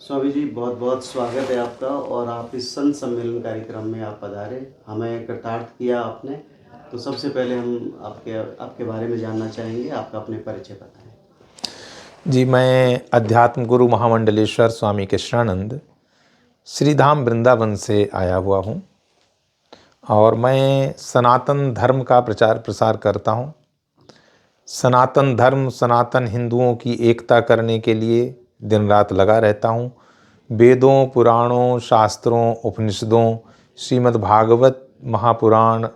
स्वामी जी, बहुत बहुत स्वागत है आपका। और आप इस संत सम्मेलन कार्यक्रम में आप पधारे, हमें कृतार्थ किया आपने। तो सबसे पहले हम आपके आपके बारे में जानना चाहेंगे। आपका अपने परिचय बताएं। जी, मैं अध्यात्म गुरु महामंडलेश्वर स्वामी कृष्णानंद श्रीधाम वृंदावन से आया हुआ हूँ और मैं सनातन धर्म का प्रचार प्रसार करता हूँ। सनातन धर्म, सनातन हिंदुओं की एकता करने के लिए दिन रात लगा रहता हूँ। वेदों, पुराणों, शास्त्रों, उपनिषदों, श्रीमद् भागवत, महापुराण,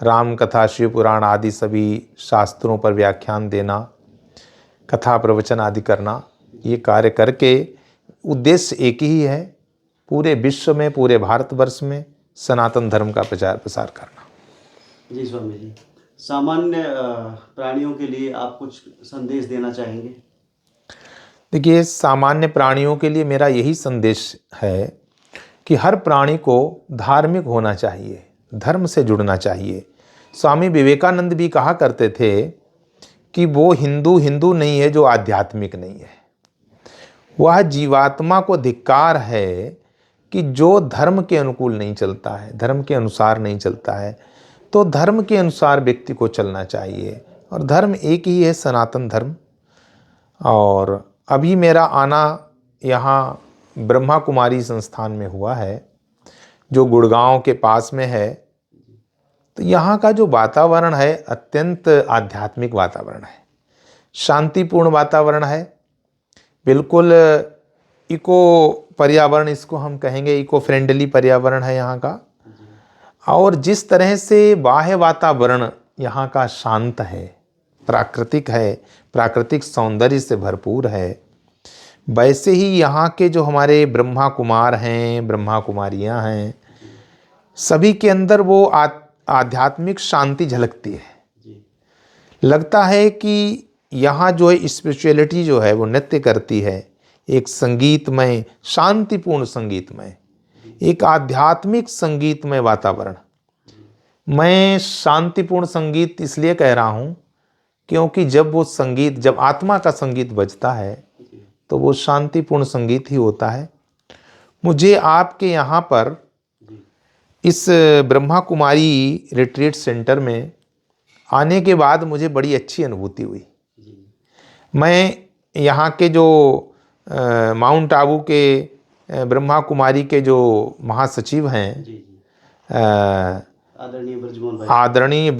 राम कथा, शिव पुराण आदि सभी शास्त्रों पर व्याख्यान देना, कथा प्रवचन आदि करना, ये कार्य करके उद्देश्य एक ही है, पूरे विश्व में, पूरे भारतवर्ष में सनातन धर्म का प्रचार प्रसार करना। जी स्वामी जी, सामान्य प्राणियों के लिए आप कुछ संदेश देना चाहेंगे? देखिए, सामान्य प्राणियों के लिए मेरा यही संदेश है कि हर प्राणी को धार्मिक होना चाहिए, धर्म से जुड़ना चाहिए। स्वामी विवेकानंद भी कहा करते थे कि वो हिंदू हिंदू नहीं है जो आध्यात्मिक नहीं है। वह जीवात्मा को धिक्कार है कि जो धर्म के अनुकूल नहीं चलता है, धर्म के अनुसार नहीं चलता है। तो धर्म के अनुसार व्यक्ति को चलना चाहिए और धर्म एक ही है, सनातन धर्म। और अभी मेरा आना यहाँ ब्रह्मा कुमारी संस्थान में हुआ है, जो गुड़गांव के पास में है। तो यहाँ का जो वातावरण है अत्यंत आध्यात्मिक वातावरण है, शांतिपूर्ण वातावरण है, बिल्कुल इको पर्यावरण इसको हम कहेंगे, इको फ्रेंडली पर्यावरण है यहाँ का। और जिस तरह से बाह्य वातावरण यहाँ का शांत है, प्राकृतिक है, प्राकृतिक सौंदर्य से भरपूर है, वैसे ही यहाँ के जो हमारे ब्रह्मा कुमार हैं, ब्रह्मा कुमारियाँ हैं, सभी के अंदर वो आध्यात्मिक शांति झलकती है। लगता है कि यहाँ जो है स्पिरिचुअलिटी जो है वो नृत्य करती है, एक संगीतमय, शांतिपूर्ण संगीतमय, एक आध्यात्मिक संगीतमय वातावरण। मैं शांतिपूर्ण संगीत इसलिए कह रहा हूँ क्योंकि जब वो संगीत, जब आत्मा का संगीत बजता है तो वो शांतिपूर्ण संगीत ही होता है। मुझे आपके यहाँ पर इस ब्रह्मा कुमारी रिट्रीट सेंटर में आने के बाद मुझे बड़ी अच्छी अनुभूति हुई। मैं यहाँ के जो माउंट आबू के ब्रह्मा कुमारी के जो महासचिव हैं, आदरणीय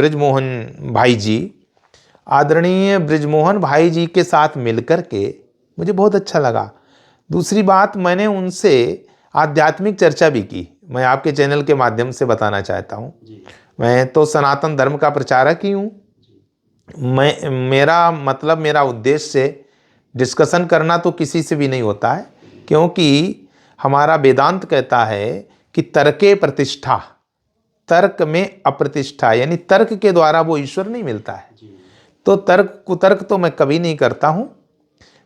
ब्रिजमोहन भाई जी के साथ मिलकर के मुझे बहुत अच्छा लगा। दूसरी बात, मैंने उनसे आध्यात्मिक चर्चा भी की। मैं आपके चैनल के माध्यम से बताना चाहता हूँ, मैं तो सनातन धर्म का प्रचारक ही हूँ। मेरा उद्देश्य डिस्कशन करना तो किसी से भी नहीं होता है, क्योंकि हमारा वेदांत कहता है कि तर्के प्रतिष्ठा, तर्क में अप्रतिष्ठा, यानी तर्क के द्वारा वो ईश्वर नहीं मिलता है। तो तर्क कुतर्क तो मैं कभी नहीं करता हूँ।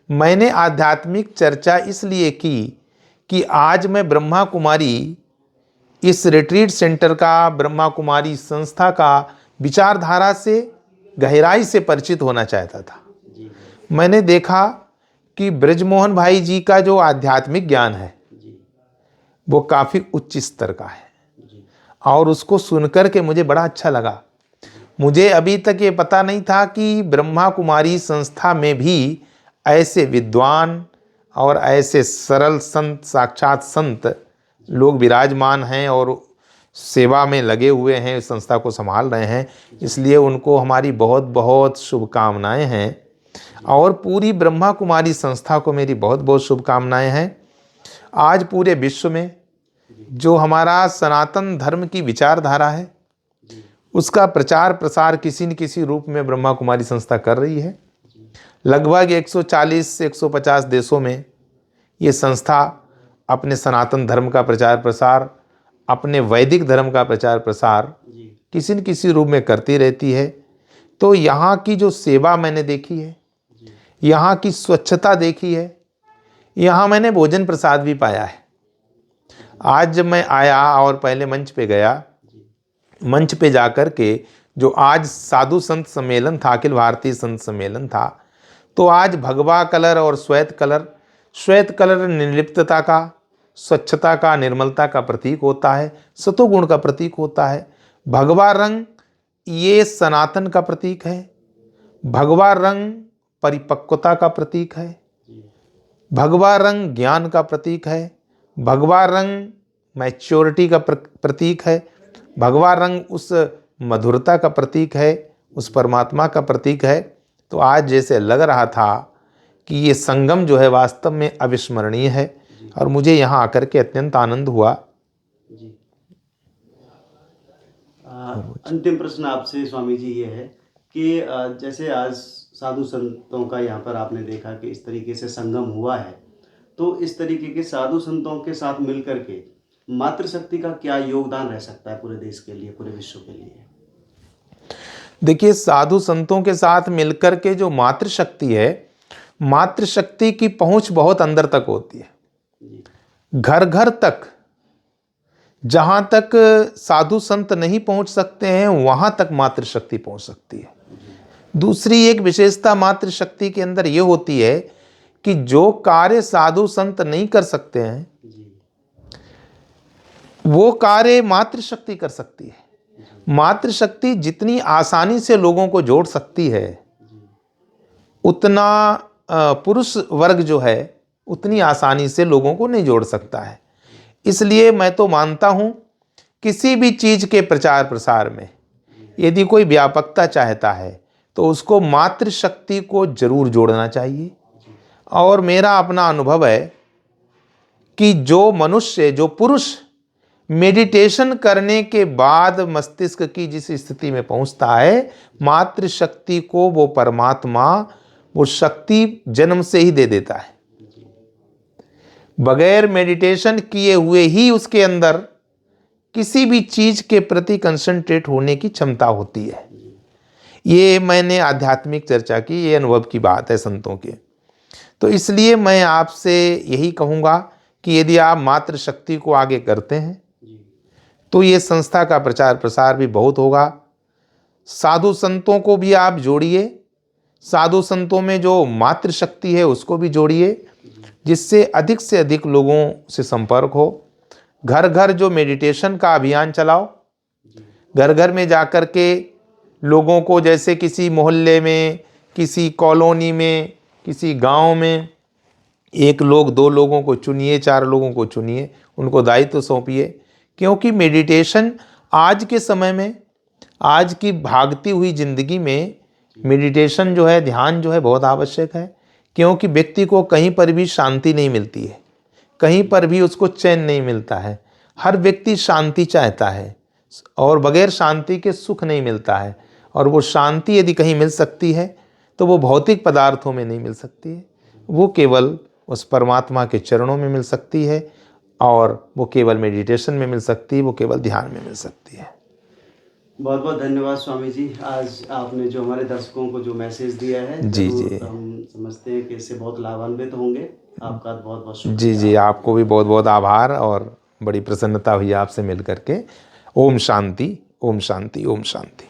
मैंने आध्यात्मिक चर्चा इसलिए की कि आज मैं ब्रह्मा कुमारी इस रिट्रीट सेंटर का, ब्रह्मा कुमारी संस्था का विचारधारा से गहराई से परिचित होना चाहता था। मैंने देखा कि ब्रिजमोहन भाई जी का जो आध्यात्मिक ज्ञान है वो काफ़ी उच्च स्तर का है और उसको सुनकर के मुझे बड़ा अच्छा लगा। मुझे अभी तक ये पता नहीं था कि ब्रह्मा कुमारी संस्था में भी ऐसे विद्वान और ऐसे सरल संत, साक्षात संत लोग विराजमान हैं और सेवा में लगे हुए हैं, संस्था को संभाल रहे हैं। इसलिए उनको हमारी बहुत बहुत शुभकामनाएं हैं और पूरी ब्रह्मा कुमारी संस्था को मेरी बहुत बहुत शुभकामनाएं हैं। आज पूरे विश्व में जो हमारा सनातन धर्म की विचारधारा है उसका प्रचार प्रसार किसी न किसी रूप में ब्रह्मा कुमारी संस्था कर रही है। लगभग 140 से 150 देशों में ये संस्था अपने सनातन धर्म का प्रचार प्रसार, अपने वैदिक धर्म का प्रचार प्रसार किसी न किसी रूप में करती रहती है। तो यहाँ की जो सेवा मैंने देखी है, यहाँ की स्वच्छता देखी है, यहाँ मैंने भोजन प्रसाद भी पाया है। आज जब मैं आया और पहले मंच पे गया, मंच पे जाकर के जो आज साधु संत सम्मेलन था, अखिल भारतीय संत सम्मेलन था, तो आज भगवा कलर और श्वेत कलर श्वेत कलर निर्लिप्तता का, स्वच्छता का, निर्मलता का प्रतीक होता है, सतोगुण का प्रतीक होता है। भगवा रंग ये सनातन का प्रतीक है। भगवा रंग परिपक्वता का प्रतीक है। भगवा रंग ज्ञान का प्रतीक है। भगवा रंग मैच्योरिटी का प्रतीक है। भगवा रंग उस मधुरता का प्रतीक है, उस परमात्मा का प्रतीक है। तो आज जैसे लग रहा था कि ये संगम जो है वास्तव में अविस्मरणीय है और मुझे यहाँ आकर के अत्यंत आनंद हुआ। जी। अंतिम प्रश्न आपसे स्वामी जी ये है कि जैसे आज साधु संतों का यहाँ पर आपने देखा कि इस तरीके से संगम हुआ है, तो इस तरीके के साधु संतों के साथ मिलकर के मातृशक्ति का क्या योगदान रह सकता है पूरे देश के लिए, पूरे विश्व के लिए? देखिए, साधु संतों के साथ मिलकर के जो मातृशक्ति है, मातृशक्ति की पहुंच बहुत अंदर तक होती है, घर घर तक। जहां तक साधु संत नहीं पहुंच सकते हैं वहां तक मातृशक्ति पहुंच सकती है। दूसरी एक विशेषता मातृशक्ति के अंदर यह होती है कि जो कार्य साधु संत नहीं कर सकते हैं वो कार्य मातृशक्ति कर सकती है। मातृशक्ति जितनी आसानी से लोगों को जोड़ सकती है, उतना पुरुष वर्ग जो है उतनी आसानी से लोगों को नहीं जोड़ सकता है। इसलिए मैं तो मानता हूं किसी भी चीज के प्रचार प्रसार में यदि कोई व्यापकता चाहता है तो उसको मातृशक्ति को जरूर जोड़ना चाहिए। और मेरा अपना अनुभव है कि जो मनुष्य, जो पुरुष मेडिटेशन करने के बाद मस्तिष्क की जिस स्थिति में पहुंचता है, मातृशक्ति को वो परमात्मा, वो शक्ति जन्म से ही दे देता है। बगैर मेडिटेशन किए हुए ही उसके अंदर किसी भी चीज के प्रति कंसंट्रेट होने की क्षमता होती है। ये मैंने आध्यात्मिक चर्चा की, ये अनुभव की बात है संतों के। तो इसलिए मैं आपसे यही कहूँगा कि यदि आप मातृशक्ति को आगे करते हैं तो ये संस्था का प्रचार प्रसार भी बहुत होगा। साधु संतों को भी आप जोड़िए, साधु संतों में जो मातृशक्ति है उसको भी जोड़िए, जिससे अधिक से अधिक लोगों से संपर्क हो। घर घर जो मेडिटेशन का अभियान चलाओ, घर घर में जाकर के लोगों को, जैसे किसी मोहल्ले में, किसी कॉलोनी में, किसी गांव में 1 लोग 2 लोगों को चुनिए, 4 लोगों को चुनिए, उनको दायित्व सौंपिए। क्योंकि मेडिटेशन आज के समय में, आज की भागती हुई जिंदगी में मेडिटेशन जो है, ध्यान जो है बहुत आवश्यक है। क्योंकि व्यक्ति को कहीं पर भी शांति नहीं मिलती है, कहीं पर भी उसको चैन नहीं मिलता है। हर व्यक्ति शांति चाहता है और बगैर शांति के सुख नहीं मिलता है। और वो शांति यदि कहीं मिल सकती है तो वो भौतिक पदार्थों में नहीं मिल सकती है, वो केवल उस परमात्मा के चरणों में मिल सकती है, और वो केवल मेडिटेशन में मिल सकती है, वो केवल ध्यान में मिल सकती है। बहुत बहुत धन्यवाद स्वामी जी। आज आपने जो हमारे दर्शकों को जो मैसेज दिया है, जी जरूर जी, हम समझते हैं कि इससे बहुत लाभान्वित होंगे। आपका बहुत बहुत जी शुक्रिया। जी, आपको भी बहुत बहुत आभार और बड़ी प्रसन्नता हुई आपसे मिल करके। ओम शांति, ओम शांति, ओम शांति।